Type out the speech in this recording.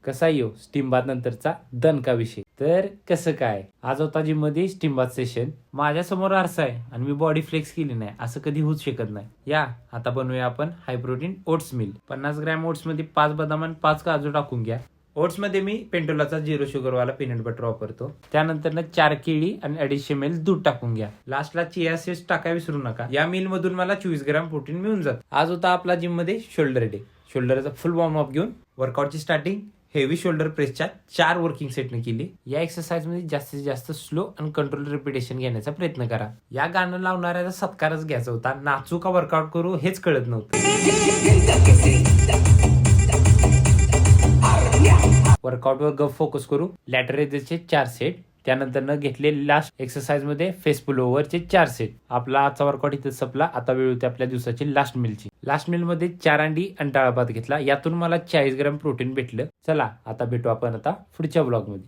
कसा येऊ steam bath नंतरचा दणका विषय. तर कसं काय, आज होता जिम मध्ये स्टीम बाथ सेशन. माझ्या समोर आरसा आहे आणि मी बॉडी फ्लेक्स केली नाही असं कधी होऊच शकत नाही. या आता बनवूया आपण high protein oats mill. 50 gram oats मध्ये 5 बदाम आणि 5 काजू टाकून घ्या. ओट्स मध्ये मी पेंटोलाचा 0 शुगर वाला पीनट बटर वापरतो. त्यानंतर 4 केळी आणि 250 ml दूध टाकून घ्या. लास्टला चिया सीड्स टाकाय विसरू नका. या मील मधून मला 24 ग्रॅम प्रोटीन मिळून जात. आज होता आपला जिम मध्ये शोल्डर डे. शोल्डरचा फुल वॉर्म अप घेऊन वर्कआउटची स्टार्टिंग हेवी शोल्डर प्रेसच्या 4 वर्किंग सेटने केली. या एक्सरसाइज मध्ये जास्तीत जास्त स्लो आणि कंट्रोल रिपिटेशन घेण्याचा प्रयत्न करा. या गाणं लावणाऱ्याचा सत्कारच घ्यायचा होता. नाचू का वर्कआउट करू हेच कळत नव्हतं. वर्कआउटवर गप फोकस करू. लॅटर रेझचे 4 सेट. त्यानंतर घेतले लास्ट एक्सरसाइज मध्ये फेस पुलोवरचे 4 सेट. आपला आजचा वर्कआउट इथे संपला. आता वेळ होती आपल्या दिवसाची लास्ट मिलची. लास्ट मिल मध्ये 4 अंडी आणि डाळ भात घेतला. यातून मला 40 ग्रॅम प्रोटीन भेटलं. चला आता भेटू आपण आता पुढच्या ब्लॉग मध्ये.